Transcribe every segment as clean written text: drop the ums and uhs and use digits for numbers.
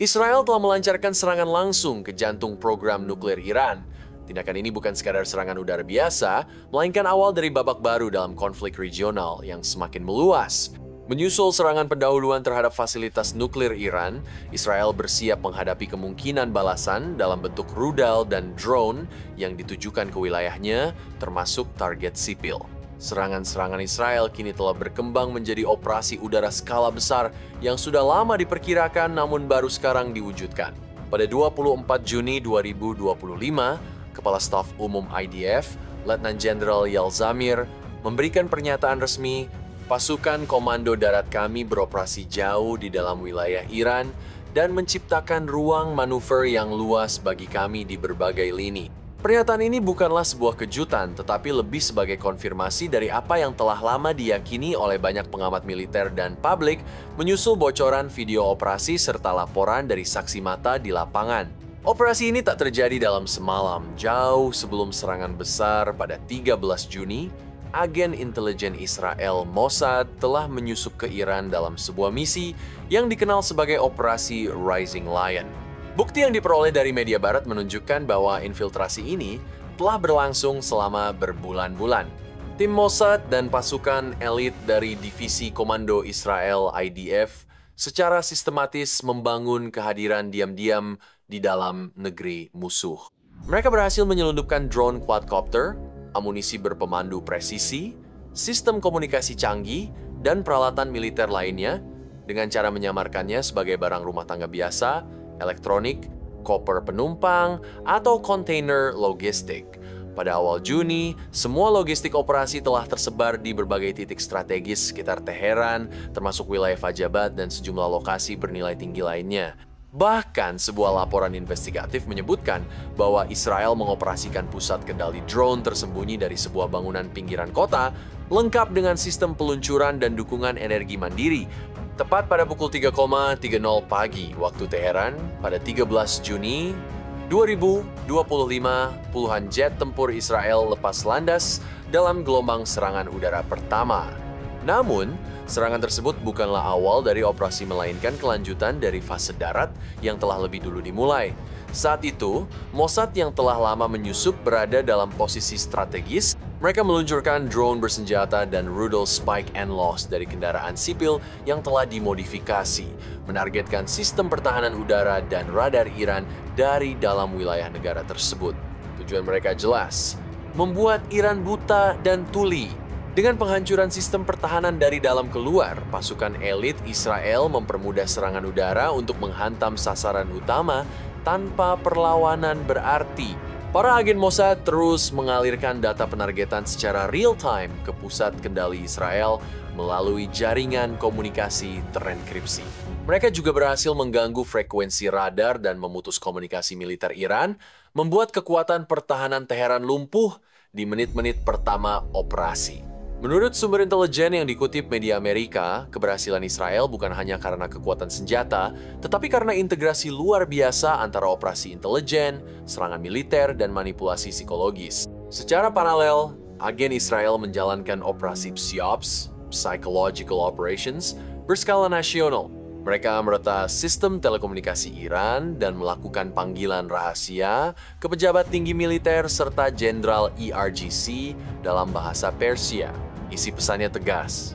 Israel telah melancarkan serangan langsung ke jantung program nuklir Iran. Tindakan ini bukan sekadar serangan udara biasa, melainkan awal dari babak baru dalam konflik regional yang semakin meluas. Menyusul serangan pendahuluan terhadap fasilitas nuklir Iran, Israel bersiap menghadapi kemungkinan balasan dalam bentuk rudal dan drone yang ditujukan ke wilayahnya, termasuk target sipil. Serangan-serangan Israel kini telah berkembang menjadi operasi udara skala besar yang sudah lama diperkirakan namun baru sekarang diwujudkan. Pada 24 Juni 2025, Kepala Staf Umum IDF, Letnan Jenderal Eyal Zamir, memberikan pernyataan resmi, pasukan komando darat kami beroperasi jauh di dalam wilayah Iran dan menciptakan ruang manuver yang luas bagi kami di berbagai lini. Pernyataan ini bukanlah sebuah kejutan, tetapi lebih sebagai konfirmasi dari apa yang telah lama diyakini oleh banyak pengamat militer dan publik menyusul bocoran video operasi serta laporan dari saksi mata di lapangan. Operasi ini tak terjadi dalam semalam, jauh sebelum serangan besar pada 13 Juni, agen intelijen Israel Mossad telah menyusup ke Iran dalam sebuah misi yang dikenal sebagai Operasi Rising Lion. Bukti yang diperoleh dari media barat menunjukkan bahwa infiltrasi ini telah berlangsung selama berbulan-bulan. Tim Mossad dan pasukan elit dari Divisi Komando Israel IDF secara sistematis membangun kehadiran diam-diam di dalam negeri musuh. Mereka berhasil menyelundupkan drone quadcopter, amunisi berpemandu presisi, sistem komunikasi canggih, dan peralatan militer lainnya dengan cara menyamarkannya sebagai barang rumah tangga biasa, elektronik, koper penumpang, atau kontainer logistik. Pada awal Juni, semua logistik operasi telah tersebar di berbagai titik strategis sekitar Teheran, termasuk wilayah Fajabat dan sejumlah lokasi bernilai tinggi lainnya. Bahkan sebuah laporan investigatif menyebutkan bahwa Israel mengoperasikan pusat kendali drone tersembunyi dari sebuah bangunan pinggiran kota, lengkap dengan sistem peluncuran dan dukungan energi mandiri. Tepat pada pukul 3,30 pagi waktu Teheran, pada 13 Juni 2025, puluhan jet tempur Israel lepas landas dalam gelombang serangan udara pertama. Namun, serangan tersebut bukanlah awal dari operasi melainkan kelanjutan dari fase darat yang telah lebih dulu dimulai. Saat itu, Mossad yang telah lama menyusup berada dalam posisi strategis. Mereka meluncurkan drone bersenjata dan rudal spike and loss dari kendaraan sipil yang telah dimodifikasi, menargetkan sistem pertahanan udara dan radar Iran dari dalam wilayah negara tersebut. Tujuan mereka jelas, membuat Iran buta dan tuli. Dengan penghancuran sistem pertahanan dari dalam keluar, pasukan elit Israel mempermudah serangan udara untuk menghantam sasaran utama tanpa perlawanan berarti. Para agen Mossad terus mengalirkan data penargetan secara real-time ke pusat kendali Israel melalui jaringan komunikasi terenkripsi. Mereka juga berhasil mengganggu frekuensi radar dan memutus komunikasi militer Iran, membuat kekuatan pertahanan Teheran lumpuh di menit-menit pertama operasi. Menurut sumber intelijen yang dikutip media Amerika, keberhasilan Israel bukan hanya karena kekuatan senjata, tetapi karena integrasi luar biasa antara operasi intelijen, serangan militer, dan manipulasi psikologis. Secara paralel, agen Israel menjalankan operasi PSYOPs, Psychological Operations, berskala nasional. Mereka meretas sistem telekomunikasi Iran dan melakukan panggilan rahasia ke pejabat tinggi militer serta jenderal ERGC dalam bahasa Persia. Isi pesannya tegas.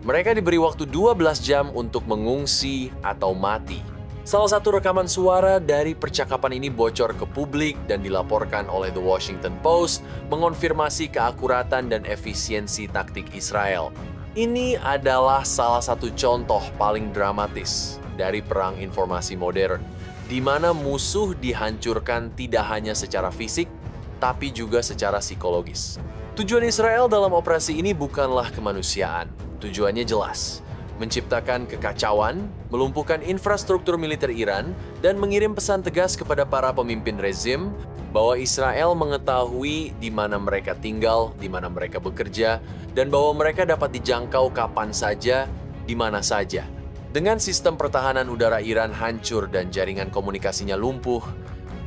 Mereka diberi waktu 12 jam untuk mengungsi atau mati. Salah satu rekaman suara dari percakapan ini bocor ke publik dan dilaporkan oleh The Washington Post, mengonfirmasi keakuratan dan efisiensi taktik Israel. Ini adalah salah satu contoh paling dramatis dari perang informasi modern, di mana musuh dihancurkan tidak hanya secara fisik, tapi juga secara psikologis. Tujuan Israel dalam operasi ini bukanlah kemanusiaan. Tujuannya jelas, menciptakan kekacauan, melumpuhkan infrastruktur militer Iran, dan mengirim pesan tegas kepada para pemimpin rezim bahwa Israel mengetahui di mana mereka tinggal, di mana mereka bekerja, dan bahwa mereka dapat dijangkau kapan saja, di mana saja. Dengan sistem pertahanan udara Iran hancur dan jaringan komunikasinya lumpuh,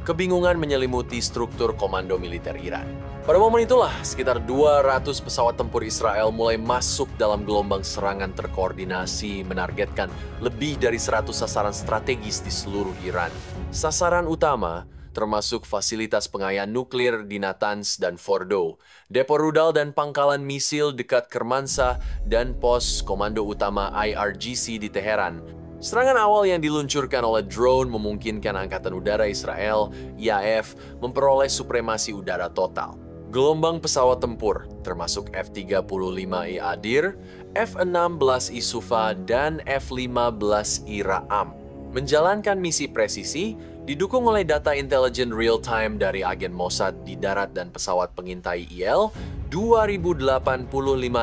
Kebingungan menyelimuti struktur komando militer Iran. Pada momen itulah, sekitar 200 pesawat tempur Israel mulai masuk dalam gelombang serangan terkoordinasi menargetkan lebih dari 100 sasaran strategis di seluruh Iran. Sasaran utama termasuk fasilitas pengayaan nuklir di Natanz dan Fordo, depo rudal dan pangkalan misil dekat Kermanshah, dan pos komando utama IRGC di Teheran. Serangan awal yang diluncurkan oleh drone memungkinkan Angkatan Udara Israel, IAF, memperoleh supremasi udara total. Gelombang pesawat tempur, termasuk F-35I Adir, F-16I Sufa, dan F-15I Ra'am, menjalankan misi presisi didukung oleh data intelijen real-time dari agen Mossad di darat dan pesawat pengintai IL 2085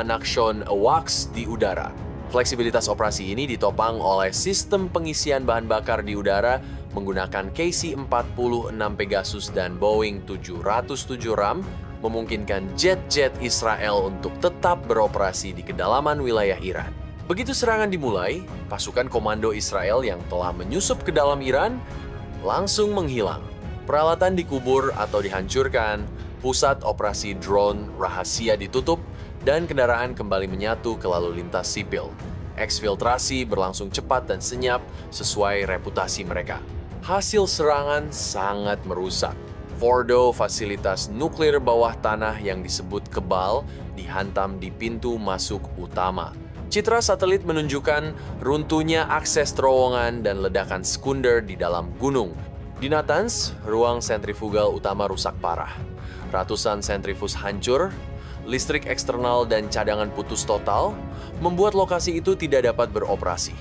Nakshon AWACS di udara. Fleksibilitas operasi ini ditopang oleh sistem pengisian bahan bakar di udara menggunakan KC-46 Pegasus dan Boeing 707 RAM, memungkinkan jet-jet Israel untuk tetap beroperasi di kedalaman wilayah Iran. Begitu serangan dimulai, pasukan komando Israel yang telah menyusup ke dalam Iran langsung menghilang. Peralatan dikubur atau dihancurkan, pusat operasi drone rahasia ditutup, dan kendaraan kembali menyatu ke lalu lintas sipil. Eksfiltrasi berlangsung cepat dan senyap sesuai reputasi mereka. Hasil serangan sangat merusak. Fordo, fasilitas nuklir bawah tanah yang disebut Kebal, dihantam di pintu masuk utama. Citra satelit menunjukkan runtuhnya akses terowongan dan ledakan sekunder di dalam gunung. Di Natanz, ruang sentrifugal utama rusak parah. Ratusan sentrifus hancur, listrik eksternal dan cadangan putus total, membuat lokasi itu tidak dapat beroperasi.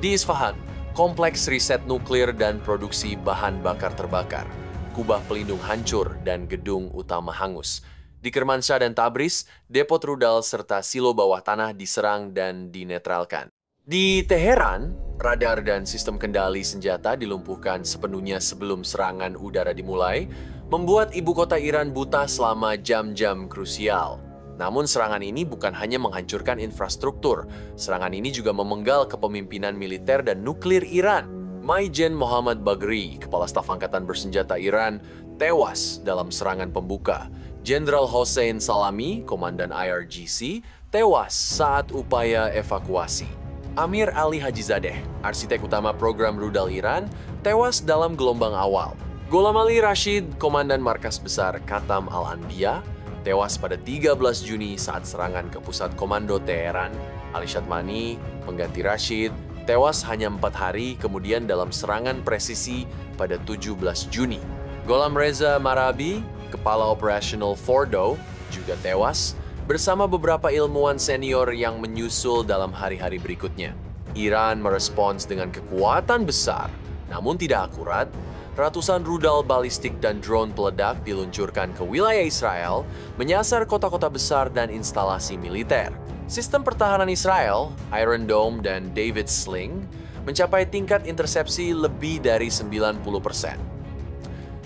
Di Isfahan, kompleks riset nuklir dan produksi bahan bakar terbakar. Kubah pelindung hancur dan gedung utama hangus. Di Kermanshah dan Tabriz, depot rudal serta silo bawah tanah diserang dan dinetralkan. Di Teheran, radar dan sistem kendali senjata dilumpuhkan sepenuhnya sebelum serangan udara dimulai, membuat ibu kota Iran buta selama jam-jam krusial. Namun serangan ini bukan hanya menghancurkan infrastruktur, serangan ini juga memenggal kepemimpinan militer dan nuklir Iran. Maijen Mohammad Bagheri, Kepala Staf Angkatan Bersenjata Iran, tewas dalam serangan pembuka. Jenderal Hossein Salami, Komandan IRGC, tewas saat upaya evakuasi. Amir Ali Hajizadeh, arsitek utama program rudal Iran, tewas dalam gelombang awal. Gholam Ali Rashid, Komandan Markas Besar Khatam Al-Anbiya, tewas pada 13 Juni saat serangan ke pusat komando Teheran. Ali Shadmani, pengganti Rashid, tewas hanya 4 hari kemudian dalam serangan presisi pada 17 Juni. Gholam Reza Marabi, Kepala Operasional Fordo, juga tewas bersama beberapa ilmuwan senior yang menyusul dalam hari-hari berikutnya. Iran merespons dengan kekuatan besar, namun tidak akurat. Ratusan rudal balistik dan drone peledak diluncurkan ke wilayah Israel, menyasar kota-kota besar dan instalasi militer. Sistem pertahanan Israel, Iron Dome dan David Sling, mencapai tingkat intersepsi lebih dari 90%.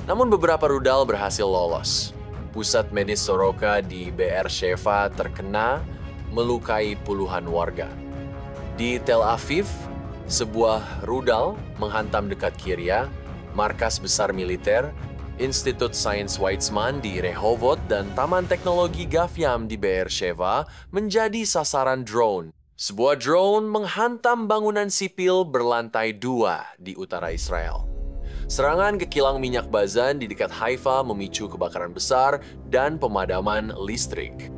Namun beberapa rudal berhasil lolos. Pusat medis Soroka di Be'er-Sheva terkena, melukai puluhan warga. Di Tel Aviv, sebuah rudal menghantam dekat Kiryat, markas besar militer, Institut Sains Weizmann di Rehovot, dan Taman Teknologi Gafyam di Be'er-Sheva menjadi sasaran drone. Sebuah drone menghantam bangunan sipil berlantai 2 di utara Israel. Serangan ke kilang minyak Bazan di dekat Haifa memicu kebakaran besar dan pemadaman listrik.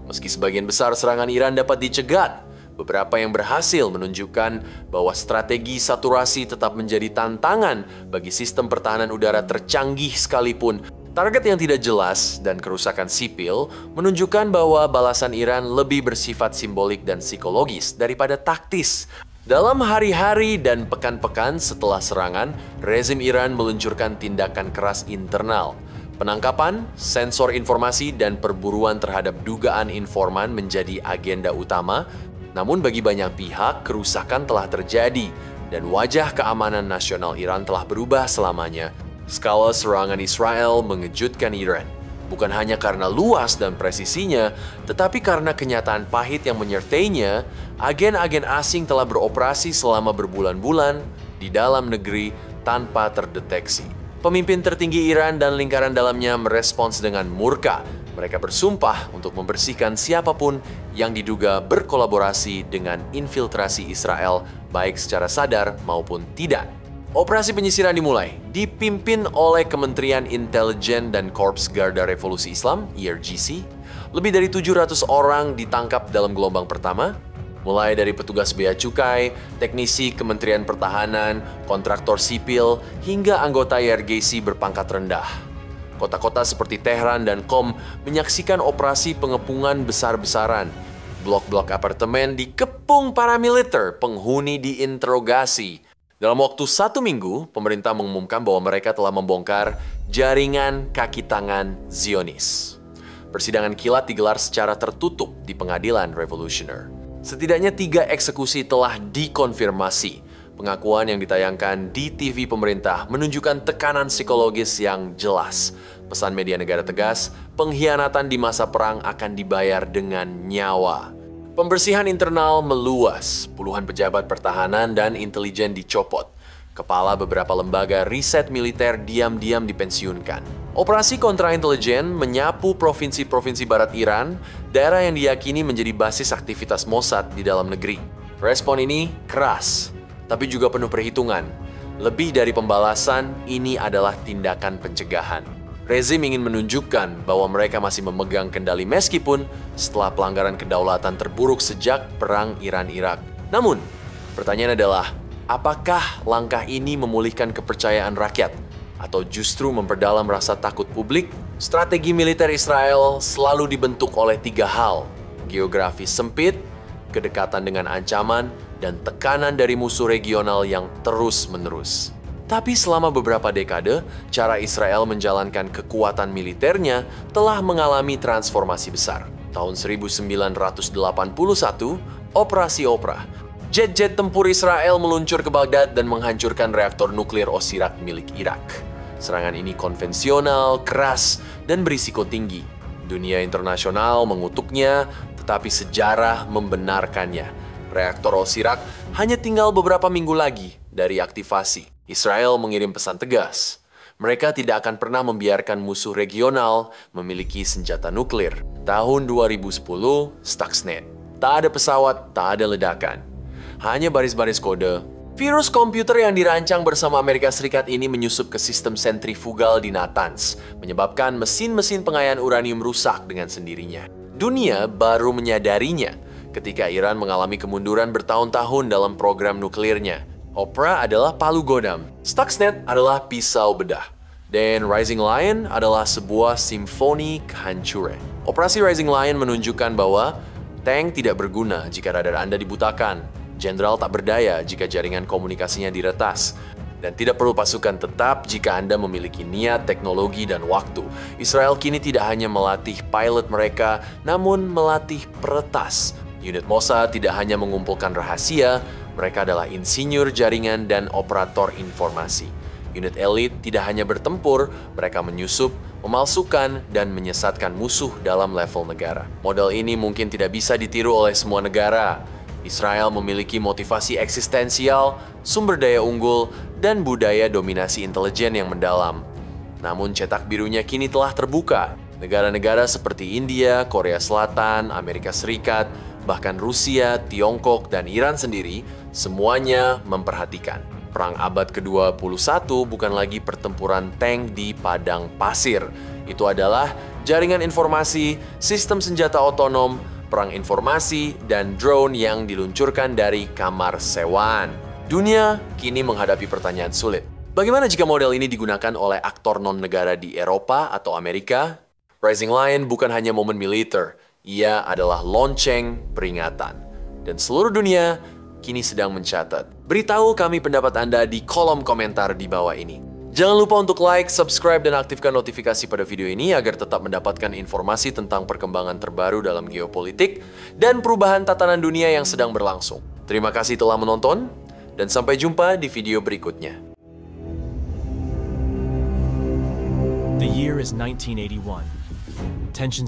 Meski sebagian besar serangan Iran dapat dicegat, beberapa yang berhasil menunjukkan bahwa strategi saturasi tetap menjadi tantangan bagi sistem pertahanan udara tercanggih sekalipun. Target yang tidak jelas dan kerusakan sipil menunjukkan bahwa balasan Iran lebih bersifat simbolik dan psikologis daripada taktis. Dalam hari-hari dan pekan-pekan setelah serangan, rezim Iran meluncurkan tindakan keras internal. Penangkapan, sensor informasi, dan perburuan terhadap dugaan informan menjadi agenda utama. Namun bagi banyak pihak, kerusakan telah terjadi dan wajah keamanan nasional Iran telah berubah selamanya. Skala serangan Israel mengejutkan Iran, bukan hanya karena luas dan presisinya, tetapi karena kenyataan pahit yang menyertainya. Agen-agen asing telah beroperasi selama berbulan-bulan di dalam negeri tanpa terdeteksi. Pemimpin tertinggi Iran dan lingkaran dalamnya merespons dengan murka. Mereka bersumpah untuk membersihkan siapapun yang diduga berkolaborasi dengan infiltrasi Israel, baik secara sadar maupun tidak. Operasi penyisiran dimulai, dipimpin oleh Kementerian Intelijen dan Korps Garda Revolusi Islam, IRGC. Lebih dari 700 orang ditangkap dalam gelombang pertama, mulai dari petugas bea cukai, teknisi Kementerian Pertahanan, kontraktor sipil, hingga anggota IRGC berpangkat rendah. Kota-kota seperti Tehran dan Qom menyaksikan operasi pengepungan besar-besaran. Blok-blok apartemen dikepung paramiliter, penghuni diinterogasi. Dalam waktu 1 minggu, pemerintah mengumumkan bahwa mereka telah membongkar jaringan kaki tangan Zionis. Persidangan kilat digelar secara tertutup di pengadilan Revolutioner. Setidaknya 3 eksekusi telah dikonfirmasi. Pengakuan yang ditayangkan di TV pemerintah menunjukkan tekanan psikologis yang jelas. Pesan media negara tegas, pengkhianatan di masa perang akan dibayar dengan nyawa. Pembersihan internal meluas, puluhan pejabat pertahanan dan intelijen dicopot. Kepala beberapa lembaga riset militer diam-diam dipensiunkan. Operasi kontra-intelijen menyapu provinsi-provinsi barat Iran, daerah yang diyakini menjadi basis aktivitas Mossad di dalam negeri. Respon ini keras, tapi juga penuh perhitungan. Lebih dari pembalasan, ini adalah tindakan pencegahan. Rezim ingin menunjukkan bahwa mereka masih memegang kendali meskipun setelah pelanggaran kedaulatan terburuk sejak Perang Iran-Irak. Namun, pertanyaan adalah, apakah langkah ini memulihkan kepercayaan rakyat? Atau justru memperdalam rasa takut publik? Strategi militer Israel selalu dibentuk oleh 3 hal: geografi sempit, kedekatan dengan ancaman, dan tekanan dari musuh regional yang terus-menerus. Tapi selama beberapa dekade, cara Israel menjalankan kekuatan militernya telah mengalami transformasi besar. Tahun 1981, Operasi Oprah. Jet-jet tempur Israel meluncur ke Baghdad dan menghancurkan reaktor nuklir Osirak milik Irak. Serangan ini konvensional, keras, dan berisiko tinggi. Dunia internasional mengutuknya, tetapi sejarah membenarkannya. Reaktor Osirak hanya tinggal beberapa minggu lagi dari aktivasi. Israel mengirim pesan tegas. Mereka tidak akan pernah membiarkan musuh regional memiliki senjata nuklir. Tahun 2010, Stuxnet. Tak ada pesawat, tak ada ledakan. Hanya baris-baris kode. Virus komputer yang dirancang bersama Amerika Serikat ini menyusup ke sistem sentrifugal di Natanz, menyebabkan mesin-mesin pengayaan uranium rusak dengan sendirinya. Dunia baru menyadarinya ketika Iran mengalami kemunduran bertahun-tahun dalam program nuklirnya. Oprah adalah palu godam, Stuxnet adalah pisau bedah, dan Rising Lion adalah sebuah simfoni kehancuran. Operasi Rising Lion menunjukkan bahwa tank tidak berguna jika radar Anda dibutakan, jenderal tak berdaya jika jaringan komunikasinya diretas, dan tidak perlu pasukan tetap jika Anda memiliki niat, teknologi, dan waktu. Israel kini tidak hanya melatih pilot mereka, namun melatih peretas. Unit Mossad tidak hanya mengumpulkan rahasia, mereka adalah insinyur jaringan dan operator informasi. Unit elit tidak hanya bertempur, mereka menyusup, memalsukan, dan menyesatkan musuh dalam level negara. Model ini mungkin tidak bisa ditiru oleh semua negara. Israel memiliki motivasi eksistensial, sumber daya unggul, dan budaya dominasi intelijen yang mendalam. Namun cetak birunya kini telah terbuka. Negara-negara seperti India, Korea Selatan, Amerika Serikat, bahkan Rusia, Tiongkok, dan Iran sendiri, semuanya memperhatikan. Perang abad ke-21 bukan lagi pertempuran tank di padang pasir. Itu adalah jaringan informasi, sistem senjata otonom, perang informasi, dan drone yang diluncurkan dari kamar sewaan. Dunia kini menghadapi pertanyaan sulit. Bagaimana jika model ini digunakan oleh aktor non-negara di Eropa atau Amerika? Rising Lion bukan hanya momen militer, ia adalah lonceng peringatan. Dan seluruh dunia kini sedang mencatat. Beritahu kami pendapat Anda di kolom komentar di bawah ini. Jangan lupa untuk like, subscribe, dan aktifkan notifikasi pada video ini agar tetap mendapatkan informasi tentang perkembangan terbaru dalam geopolitik dan perubahan tatanan dunia yang sedang berlangsung. Terima kasih telah menonton, dan sampai jumpa di video berikutnya. The year is 1981. Tensions